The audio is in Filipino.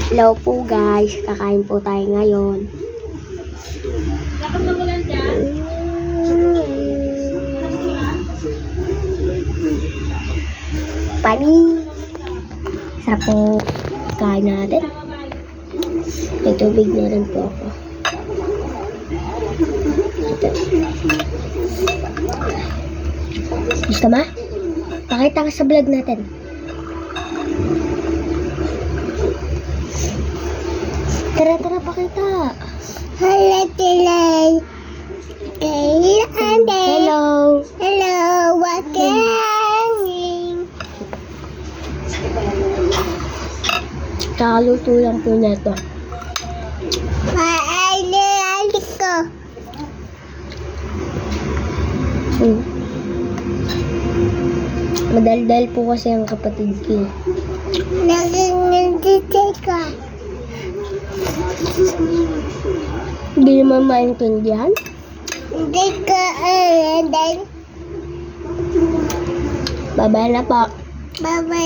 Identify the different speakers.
Speaker 1: Hello po guys, kakain po tayo ngayon. Pani! Sarap po kain natin. May tubig na rin po ako. Ito. Gusto ma? Pakita ka sa vlog natin. Tara, pakita.
Speaker 2: Hello, Tilay.
Speaker 1: Hello.
Speaker 2: Hello, what can
Speaker 1: Kakaluto lang po na ito.
Speaker 2: Maaali ko.
Speaker 1: Madaldal po kasi ang kapatid ko.
Speaker 2: Nagingintay ka.
Speaker 1: Hindi naman maintindihan.
Speaker 2: Hindi ka,
Speaker 1: Bye-bye na po.
Speaker 2: bye-bye.